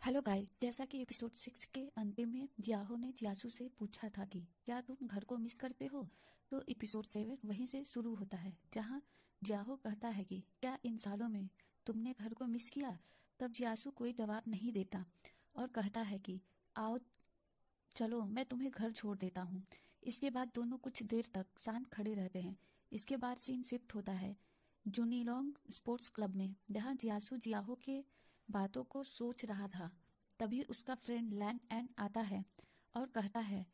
Hello guys, जैसा कि episode 6 के अंतिम में जियाहो ने जियासू से पूछा था कि क्या तुम घर को मिस करते हो, तो एपिसोड 7 वहीं से शुरू होता है जहां जियाहो कहता है कि क्या इन सालों में तुमने घर को मिस किया। तब जियासू कोई जवाब नहीं देता और कहता है कि आओ चलो मैं तुम्हें घर छोड़ देता हूँ। इसके बाद दोनों कुछ देर तक शांत खड़े रहते हैं। इसके बाद सीन शिफ्ट होता है जुनीलोंग स्पोर्ट्स क्लब में, जहाँ जियासू जियाहो के बातों को सोच रहा था। तभी उसका फ्रेंड लैन एन आता है और कहता है,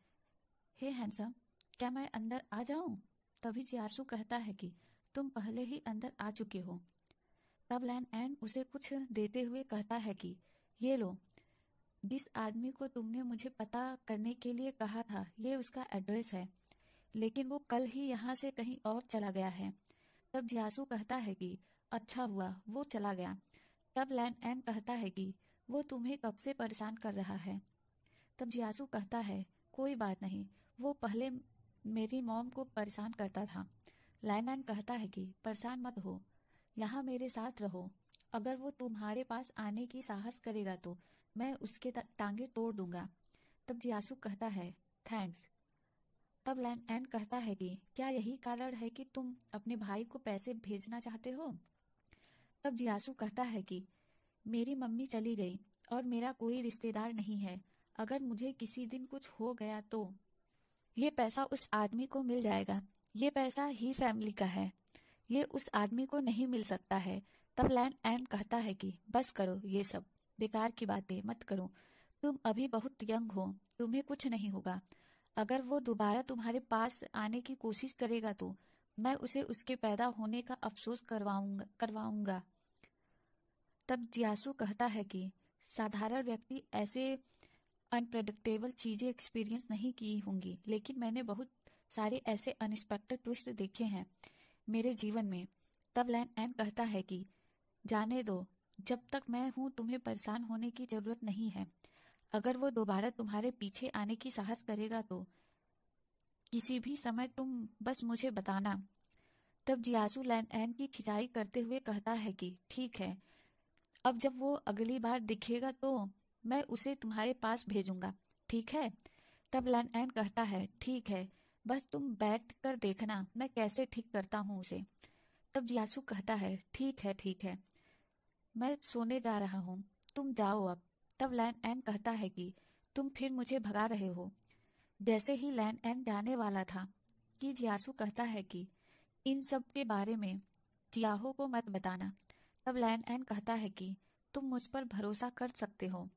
हे हैंडसम, क्या मैं अंदर आ जाऊं? तभी जियासू कहता है कि तुम पहले ही अंदर आ चुके हो। तब लैन एन उसे कुछ देते हुए कहता है कि ये लो, जिस आदमी को तुमने मुझे पता करने के लिए कहा था ये उसका एड्रेस है, लेकिन वो कल ही यहाँ से कहीं और चला गया है। तब जियासू कहता है कि अच्छा हुआ वो चला गया। तब लैन एन कहता है कि वो तुम्हें कब से परेशान कर रहा है। तब जियासू कहता है कोई बात नहीं, वो पहले मेरी मॉम को परेशान करता था। लैन एन कहता है कि परेशान मत हो, यहाँ मेरे साथ रहो। अगर वो तुम्हारे पास आने की साहस करेगा तो मैं उसके टांगे तोड़ दूंगा। तब जियासू कहता है थैंक्स। तब लैन एन कहता है कि क्या यही कारण है कि तुम अपने भाई को पैसे भेजना चाहते हो। तब जियासू कहता है कि मेरी मम्मी चली गई और मेरा कोई रिश्तेदार नहीं है। अगर मुझे किसी दिन कुछ हो गया तो ये पैसा उस आदमी को मिल जाएगा। ये पैसा ही फैमिली का है, ये उस आदमी को नहीं मिल सकता है। तब लैन एन कहता है कि बस करो, ये सब बेकार की बातें मत करो। तुम अभी बहुत यंग हो, तुम्हें कुछ नहीं होगा। अगर वो दोबारा तुम्हारे पास आने की कोशिश करेगा तो मैं उसे उसके पैदा होने का अफसोस करवाऊंगा। तब जियासू कहता है कि साधारण व्यक्ति ऐसे अनप्रेडिक्टेबल चीजें एक्सपीरियंस नहीं की होंगी, लेकिन मैंने बहुत सारे ऐसे अनएक्सपेक्टेड ट्विस्ट देखे हैं मेरे जीवन में। तब लैन एन कहता है कि जाने दो, जब तक मैं हूं तुम्हें परेशान होने की जरूरत नहीं है। अगर वो दोबारा तुम्हारे पीछे आने की साहस करेगा तो किसी भी समय तुम बस मुझे बताना। तब जियासू लैन एन की खिंचाई करते हुए कहता है कि ठीक है, अब जब वो अगली बार दिखेगा तो मैं उसे तुम्हारे पास भेजूंगा, ठीक है। तब लैन एन कहता है ठीक है, बस तुम बैठ कर देखना मैं कैसे ठीक करता हूँ उसे। तब जियासू कहता है ठीक है, मैं सोने जा रहा हूँ, तुम जाओ अब। तब लैन एन कहता है कि तुम फिर मुझे भगा रहे हो। जैसे ही लैन एन जाने वाला था कि जियासू कहता है कि इन सब के बारे में जियाहो को मत बताना। तब लैन एन कहता है कि तुम मुझ पर भरोसा कर सकते हो।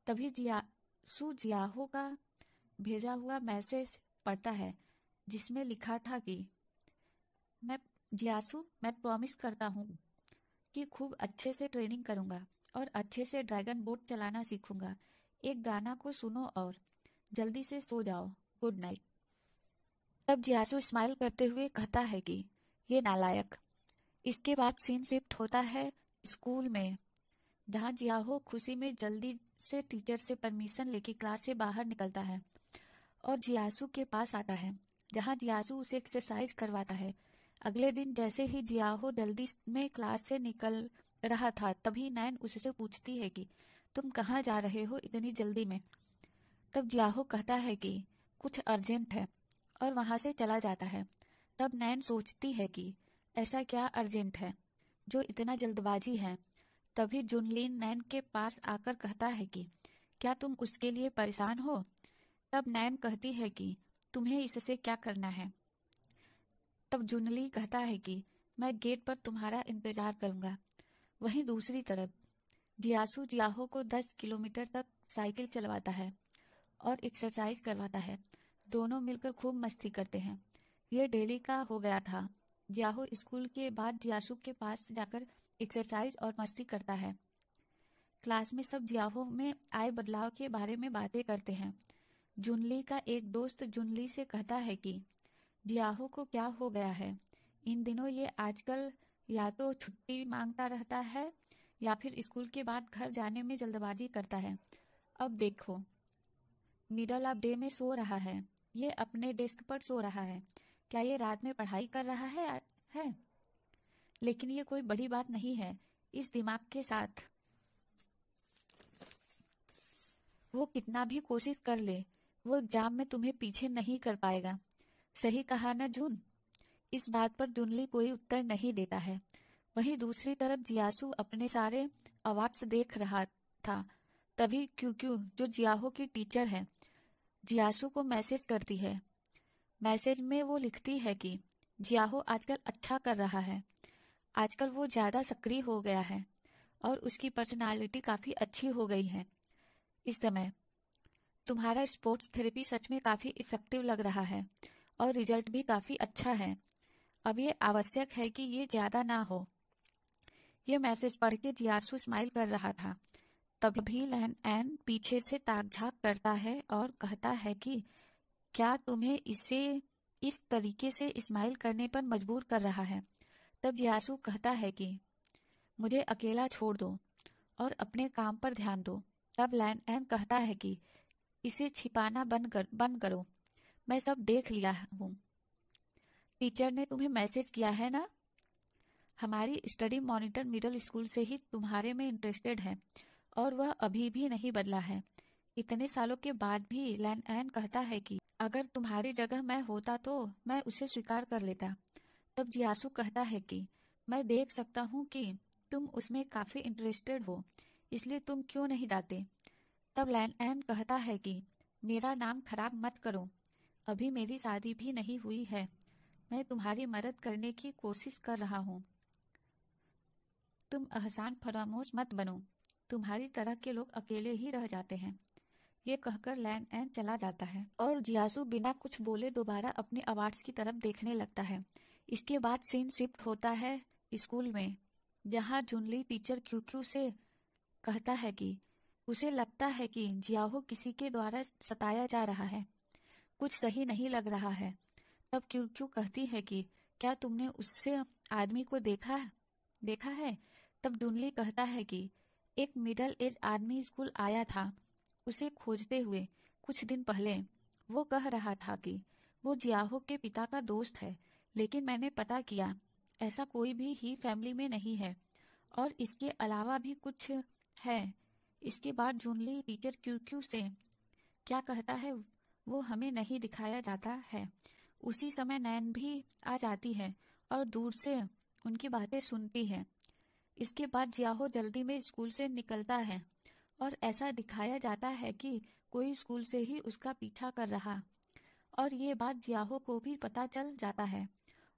तभी जियासू जियाहो का भेजा हुआ मैसेज पढ़ता है, जिसमें लिखा था कि मैं जियासू, मैं प्रॉमिस करता हूँ कि खूब अच्छे से ट्रेनिंग करूंगा और अच्छे से ड्रैगन बोट चलाना सीखूंगा। एक गाना को सुनो और जल्दी से सो जाओ, गुड नाइट। तब जियासू स्माइल करते हुए कहता है कि ये नालायक। इसके बाद सीन शिफ्ट होता है स्कूल में, जहाँ जियाहो खुशी में जल्दी से टीचर से परमिशन लेके क्लास से बाहर निकलता है और जियासू के पास आता है, जहाँ जियासू उसे एक्सरसाइज करवाता है। अगले दिन जैसे ही जियाहो जल्दी में क्लास से निकल रहा था, तभी नैन उससे पूछती है कि तुम कहाँ जा रहे हो इतनी जल्दी में। तब जियाहो कहता है कि कुछ अर्जेंट है और वहां से चला जाता है। तब नैन सोचती है कि ऐसा क्या अर्जेंट है जो इतना जल्दबाजी है। तभी जुनलीन नैन के पास आकर कहता है कि क्या तुम उसके लिए परेशान हो। तब नैन कहती है कि तुम्हें इससे क्या करना है। तब जुनली कहता है कि मैं गेट पर तुम्हारा इंतजार करूंगा। वहीं दूसरी तरफ जियासू जियाहो को 10 किलोमीटर तक साइकिल चलवाता है और एक्सरसाइज करवाता है। दोनों मिलकर खूब मस्ती करते हैं। ये डेली का हो गया था। जियाहो स्कूल के बाद जियासू के पास जाकर एक्सरसाइज और मस्ती करता है। क्लास में सब जियाहो में आए बदलाव के बारे में बातें करते हैं। जुनली का एक दोस्त जुनली से कहता है कि जियाहो को क्या हो गया है, इन दिनों ये आजकल या तो छुट्टी मांगता रहता है या फिर स्कूल के बाद घर जाने में जल्दबाजी करता है। अब देखो, मिडल ऑफ डे में सो रहा है, ये अपने डेस्क पर सो रहा है। क्या ये रात में पढ़ाई कर रहा है? लेकिन ये कोई बड़ी बात नहीं है। इस दिमाग के साथ वो कितना भी कोशिश कर ले, वो एग्जाम में तुम्हें पीछे नहीं कर पाएगा। सही कहा ना जून? इस बात पर दुनली कोई उत्तर नहीं देता है। वहीं दूसरी तरफ जियासु अपने सारे अवार्ड्स देख रहा था। तभी क्यूक्यू, जो जियाहो की टीचर है, जियासु को मैसेज करती है। मैसेज में वो लिखती है कि जियाहो आजकल अच्छा कर रहा है, आजकल वो ज्यादा सक्रिय हो गया है और उसकी पर्सनालिटी काफी अच्छी हो गई है। इस समय तुम्हारा स्पोर्ट्स थेरेपी सच में काफी इफेक्टिव लग रहा है और रिजल्ट भी काफी अच्छा है। अब ये आवश्यक है कि ये ज्यादा ना हो। ये मैसेज पढ़ के जियासु स्माइल कर रहा था। तभी लैन एन पीछे से ताक-झाँक करता है और कहता है कि क्या तुम्हें इसे इस तरीके से स्माइल करने पर मजबूर कर रहा है? तब जियासु कहता है कि मुझे अकेला छोड़ दो और अपने काम पर ध्यान दो। तब लैन एन कहता है कि इसे छिपाना बंद करो, मैं सब देख लिया हूँ। टीचर ने तुम्हें मैसेज किया है ना? हमारी स्टडी मॉनिटर मिडिल स्कूल से ही तुम्हारे में इंटरेस्टेड है और वह अभी भी नहीं बदला है। इतने सालों के बाद भी लैन एन कहता है कि अगर तुम्हारी जगह मैं होता तो मैं उसे स्वीकार कर लेता। तब जियासु कहता है कि मैं देख सकता हूँ कि तुम उसमें काफी इंटरेस्टेड हो, इसलिए तुम क्यों नहीं जाते? तब लैन एन कहता है कि मेरा नाम खराब मत करो, अभी मेरी शादी भी नहीं हुई है, मैं तुम्हारी मदद करने की कोशिश कर रहा हूँ। तुम एहसान फरामोश मत बनो, तुम्हारी तरह के लोग अकेले ही रह जाते हैं। ये कहकर लैन एन चला जाता है और जियासु बिना कुछ बोले दोबारा अपने अवार्ड्स की तरफ देखने लगता है। इसके बाद सीन शिफ्ट होता है स्कूल में, जहाँ जुनली टीचर क्यूक्यू से कहता है कि उसे लगता है कि जियाहो किसी के द्वारा सताया जा रहा है, कुछ सही नहीं लग रहा है। तब क्यूक्यू कहती है कि क्या तुमने उससे आदमी को देखा है? तब दुनली कहता है कि एक मिडल एज आदमी स्कूल आया था उसे खोजते हुए कुछ दिन पहले। वो कह रहा था कि वो जियाहो के पिता का दोस्त है, लेकिन मैंने पता किया ऐसा कोई भी ही फैमिली में नहीं है और इसके अलावा भी कुछ है। इसके बाद जुनली टीचर क्यूक्यू से क्या कहता है वो हमें नहीं दिखाया जाता है। उसी समय नैन भी आ जाती है और दूर से उनकी बातें सुनती है। इसके बाद जियाहो जल्दी में स्कूल से निकलता है और ऐसा दिखाया जाता है कि कोई स्कूल से ही उसका पीछा कर रहा, और ये बात जियाहो को भी पता चल जाता है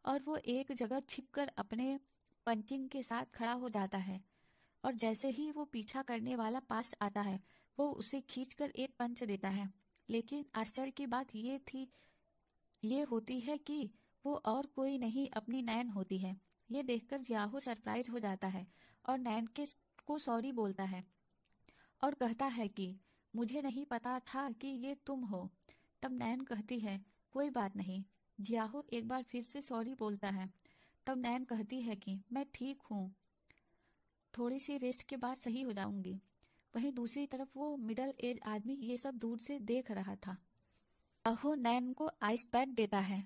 और वो एक जगह छिपकर अपने पंचिंग के साथ खड़ा हो जाता है और जैसे ही वो पीछा करने वाला पास आता है वो उसे खींचकर एक पंच देता है। लेकिन आश्चर्य की बात ये होती है कि वो और कोई नहीं अपनी नैन होती है। ये देखकर जियाहो सरप्राइज हो जाता है और नैन को सॉरी बोलता है और कहता है कि मुझे नहीं पता था कि ये तुम हो। तब नैन कहती है कोई बात नहीं। जियाहो एक बार फिर से सॉरी बोलता है। तब नैन कहती है कि मैं ठीक हूँ, थोड़ी सी रेस्ट के बाद सही हो जाऊंगी। वहीं दूसरी तरफ वो मिडल एज आदमी ये सब दूर से देख रहा था। जियाहो नैन को आइस पैक देता है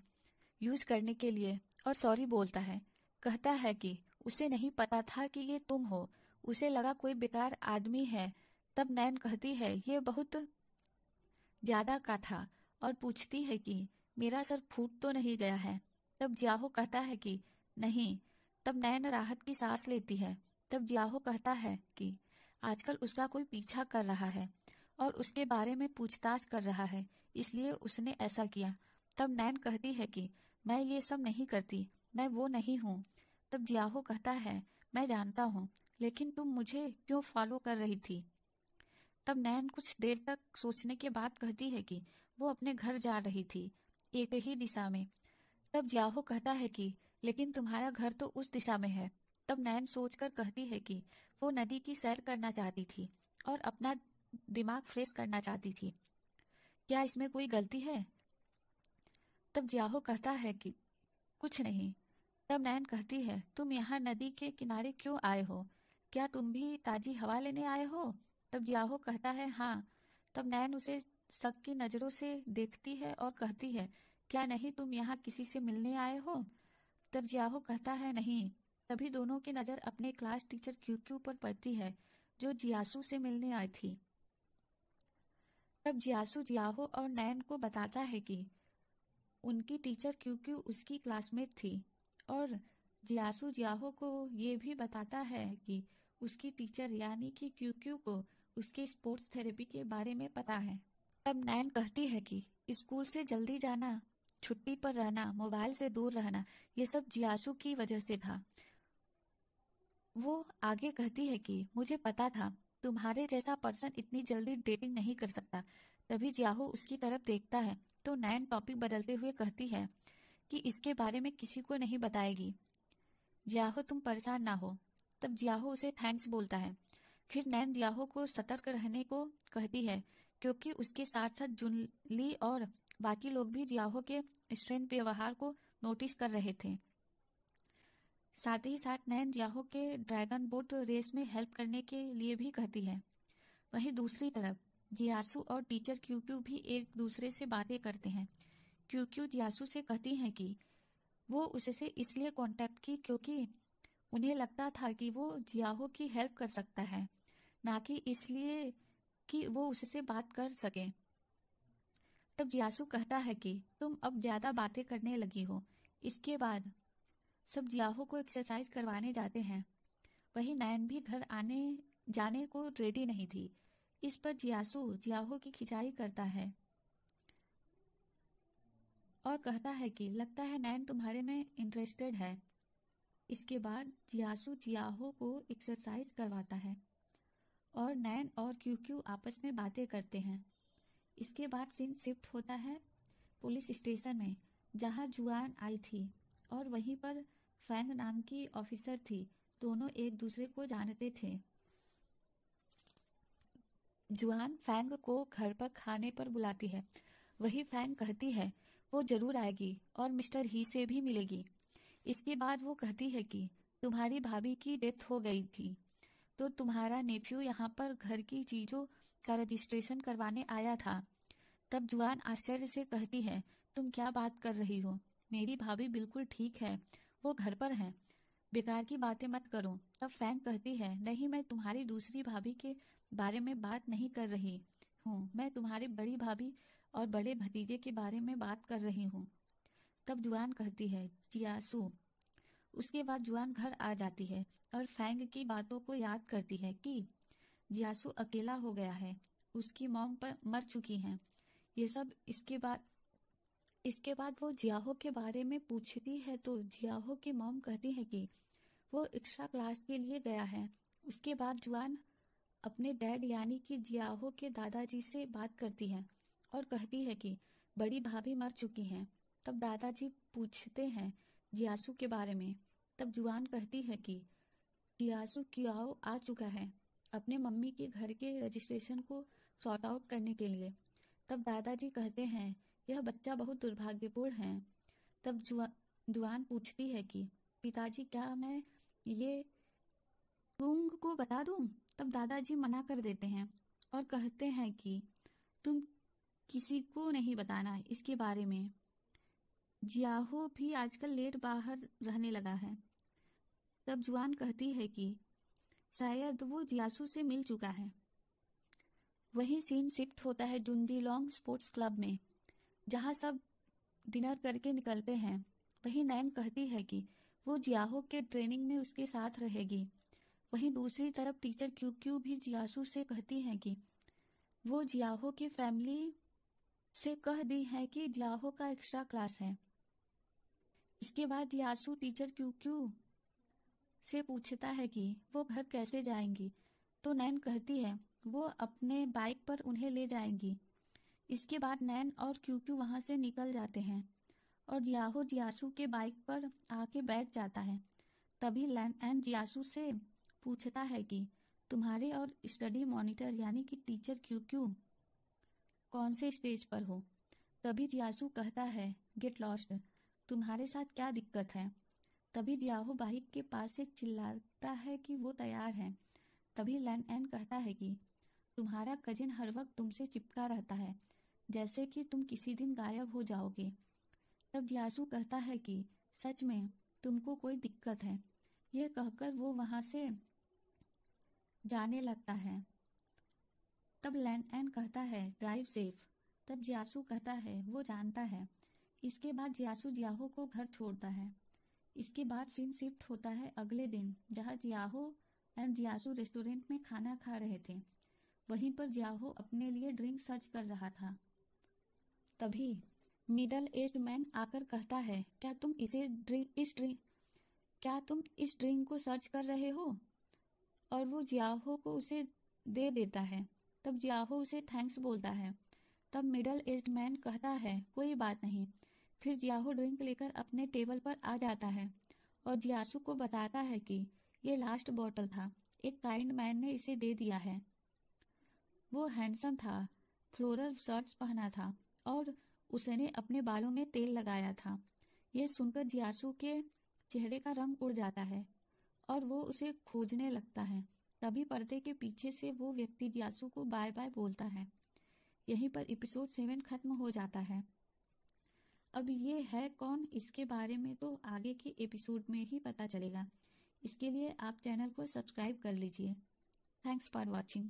यूज करने के लिए और सॉरी बोलता है। कहता है कि उसे नहीं पता था कि ये तुम हो, उसे लगा कोई बेकार आदमी है। तब नैन कहती है ये बहुत ज्यादा का था और पूछती है कि मेरा सर फूट तो नहीं गया है। तब जियाहो कहता है कि नहीं। तब नैन राहत की सांस लेती है। तब जियाहो कहता है कि आजकल उसका कोई पीछा कर रहा है और उसके बारे में पूछताछ कर रहा है, इसलिए उसने ऐसा किया। तब नैन कहती है कि मैं ये सब नहीं करती, मैं वो नहीं हूँ। तब जियाहो कहता है मैं जानता हूँ, लेकिन तुम मुझे क्यों फॉलो कर रही थी? तब नैन कुछ देर तक सोचने के बाद कहती है कि वो अपने घर जा रही थी, एक ही दिशा में। तब जियाहो कहता है कि लेकिन तुम्हारा घर तो उस दिशा में है। तब नैन सोचकर कहती है कि वो नदी की सैर करना चाहती थी और अपना दिमाग फ्रेश करना चाहती थी। क्या इसमें कोई गलती है? तब जियाहो कहता है कि कुछ नहीं। तब नैन कहती है तुम यहाँ नदी के किनारे क्यों आए हो? क्या तुम भी ताजी हवा लेने आए हो? तब जियाहो कहता है हाँ। तब नैन उसे शक की नजरों से देखती है और कहती है क्या नहीं तुम यहाँ किसी से मिलने आए हो? तब जियाहो कहता है नहीं। तभी दोनों की नजर अपने क्लास टीचर क्यूक्यू पर पड़ती है जो जियासु से मिलने आई थी। तब जियासू जियाहो और नैन को बताता है कि उनकी टीचर क्यूक्यू उसकी क्लासमेट थी, और जियासू जियाहो को ये भी बताता है कि उसकी टीचर यानी कि क्यूक्यू को उसके स्पोर्ट्स थेरेपी के बारे में पता है। तब नैन कहती है कि स्कूल से जल्दी जाना, छुट्टी पर रहना, मोबाइल से दूर रहना, ये सब जियासू की वजह से था। वो आगे कहती है कि मुझे पता था तुम्हारे जैसा पर्सन इतनी जल्दी डेटिंग नहीं कर सकता। तभी जियाहो उसकी तरफ देखता है तो नैन टॉपिक बदलते हुए कहती है कि इसके बारे में किसी को नहीं बताएगी। जियाहो तुम परेशान ना हो। तब जियाहो उसे थैंक्स बोलता है। फिर नैन जियाहो को सतर्क रहने को कहती है क्योंकि उसके साथ साथ जुनली और बाकी लोग भी जियाहो के स्ट्रेंथ व्यवहार को नोटिस कर रहे थे। साथ ही साथ नैन जियाहो के ड्रैगन बोट रेस में हेल्प करने के लिए भी कहती है। वहीं दूसरी तरफ जियासू और टीचर क्यूक्यू भी एक दूसरे से बातें करते हैं। क्यूक्यू जियासू से कहती हैं कि वो उससे इसलिए कांटेक्ट की क्योंकि उन्हें लगता था कि वो जियाहो की हेल्प कर सकता है, ना कि इसलिए कि वो उससे बात कर सके। तब जियासू कहता है कि तुम अब ज्यादा बातें करने लगी हो। इसके बाद सब जियाहो को एक्सरसाइज करवाने जाते हैं। वहीं नैन भी घर आने जाने को रेडी नहीं थी। इस पर जियासू जियाहो की खिंचाई करता है और कहता है कि लगता है नैन तुम्हारे में इंटरेस्टेड है। इसके बाद जियासू जियाहो को एक्सरसाइज करवाता है और नैन और क्यूक्यू आपस में बातें करते हैं। इसके बाद सीन शिफ्ट होता है पुलिस स्टेशन में, जहां जुआन आई थी और वहीं पर फैंग नाम की ऑफिसर थी। दोनों एक दूसरे को जानते थे। जुआन फैंग को घर पर खाने पर बुलाती है। वही फैंग कहती है वो जरूर आएगी और मिस्टर ही से भी मिलेगी। इसके बाद वो कहती है कि तुम्हारी भाभी की डेथ हो गई थी तो तुम्हारा नेफ्यू यहाँ पर घर की चीजों का रजिस्ट्रेशन करवाने आया था। तब जुआन आश्चर्य से कहती है तुम क्या बात कर रही हो, मेरी भाभी बिल्कुल ठीक है, वो घर पर है, बेकार की बातें मत करो। तब फैंग कहती है नहीं, मैं तुम्हारी दूसरी भाभी के बारे में बात नहीं कर रही हूँ, मैं तुम्हारी बड़ी भाभी और बड़े भतीजे के बारे में बात कर रही हूँ। तब जुआन कहती है जियासू। उसके बाद जुआन घर आ जाती है और फैंग की बातों को याद करती है कि जियासू अकेला हो गया है, उसकी मॉम पर मर चुकी हैं। ये सब इसके बाद वो जियाहो के बारे में पूछती है तो जियाहो की मॉम कहती है कि वो एक्स्ट्रा क्लास के लिए गया है। उसके बाद जुआन अपने डैड यानी कि जियाहो के दादाजी से बात करती है और कहती है कि बड़ी भाभी मर चुकी हैं। तब दादाजी पूछते हैं जियासू के बारे में। तब जुआन कहती है कि जियासू कियाओ आ चुका है अपने मम्मी के घर के रजिस्ट्रेशन को सॉर्ट आउट करने के लिए। तब दादाजी कहते हैं यह बच्चा बहुत दुर्भाग्यपूर्ण है। तब जुआन पूछती है कि पिताजी क्या मैं ये तुंग को बता दूं? तब दादाजी मना कर देते हैं और कहते हैं कि तुम किसी को नहीं बताना इसके बारे में। जियाहो भी आजकल लेट बाहर रहने लगा है। तब जुआन कहती है कि शायद वो जियासू से मिल चुका है। वही सीन शिफ्ट होता है जुंजीलोंग स्पोर्ट्स क्लब में, जहां सब डिनर करके निकलते हैं। वही नैन कहती है कि वो जियाहो के ट्रेनिंग में उसके साथ रहेगी। वहीं दूसरी तरफ टीचर क्यूक्यू भी जियासू से कहती है कि वो जियाहो की फैमिली से कह दी है कि जियाहो का एक्स्ट्रा क्लास है। इसके बाद जियासू टीचर क्यूक्यू से पूछता है कि वो घर कैसे जाएंगी तो नैन कहती है वो अपने बाइक पर उन्हें ले जाएंगी। इसके बाद नैन और क्यूक्यू वहां से निकल जाते हैं और जियाहो जियासू के बाइक पर आके बैठ जाता है। तभी नैन जियासू से पूछता है कि तुम्हारे और स्टडी मॉनिटर यानी कि टीचर क्यूक्यू कौन से स्टेज पर हो। तभी जियासू कहता है गेट लॉस्ट, तुम्हारे साथ क्या दिक्कत है। तभी जियाहो बाइक के पास से चिल्लाता है कि वो तैयार है। तभी लैन कहता है कि तुम्हारा कजिन हर वक्त तुमसे चिपका रहता है, जैसे कि तुम किसी दिन गायब हो जाओगे। तब जियासू कहता है कि सच में तुमको कोई दिक्कत है। यह कहकर वो वहां से जाने लगता है। तब लैन एन कहता है ड्राइव सेफ। तब जियासू कहता है वो जानता है। इसके बाद जियासू जियाहो को घर छोड़ता है। इसके बाद सीन शिफ्ट होता है अगले दिन, जहाँ जियाहो एंड जियासू रेस्टोरेंट में खाना खा रहे थे। वहीं पर जियाहो अपने लिए ड्रिंक सर्च कर रहा था। तभी मिडल एज्ड मैन आकर कहता है क्या तुम इस ड्रिंक को सर्च कर रहे हो? और वो जियाहो को उसे दे देता है। तब जियाहो उसे थैंक्स बोलता है। तब मिडल एज्ड मैन कहता है कोई बात नहीं। फिर जियाहो ड्रिंक लेकर अपने टेबल पर आ जाता है और जियासू को बताता है कि ये लास्ट बॉटल था, एक काइंड मैन ने इसे दे दिया है। वो हैंडसम था, फ्लोरल शर्ट्स पहना था और उसने अपने बालों में तेल लगाया था। ये सुनकर जियासू के चेहरे का रंग उड़ जाता है और वो उसे खोजने लगता है। तभी पर्दे के पीछे से वो व्यक्ति जियासू को बाय बाय बोलता है। यहीं पर एपिसोड 7 खत्म हो जाता है। अब ये है कौन, इसके बारे में तो आगे के एपिसोड में ही पता चलेगा। इसके लिए आप चैनल को सब्सक्राइब कर लीजिए। Thanks for watching.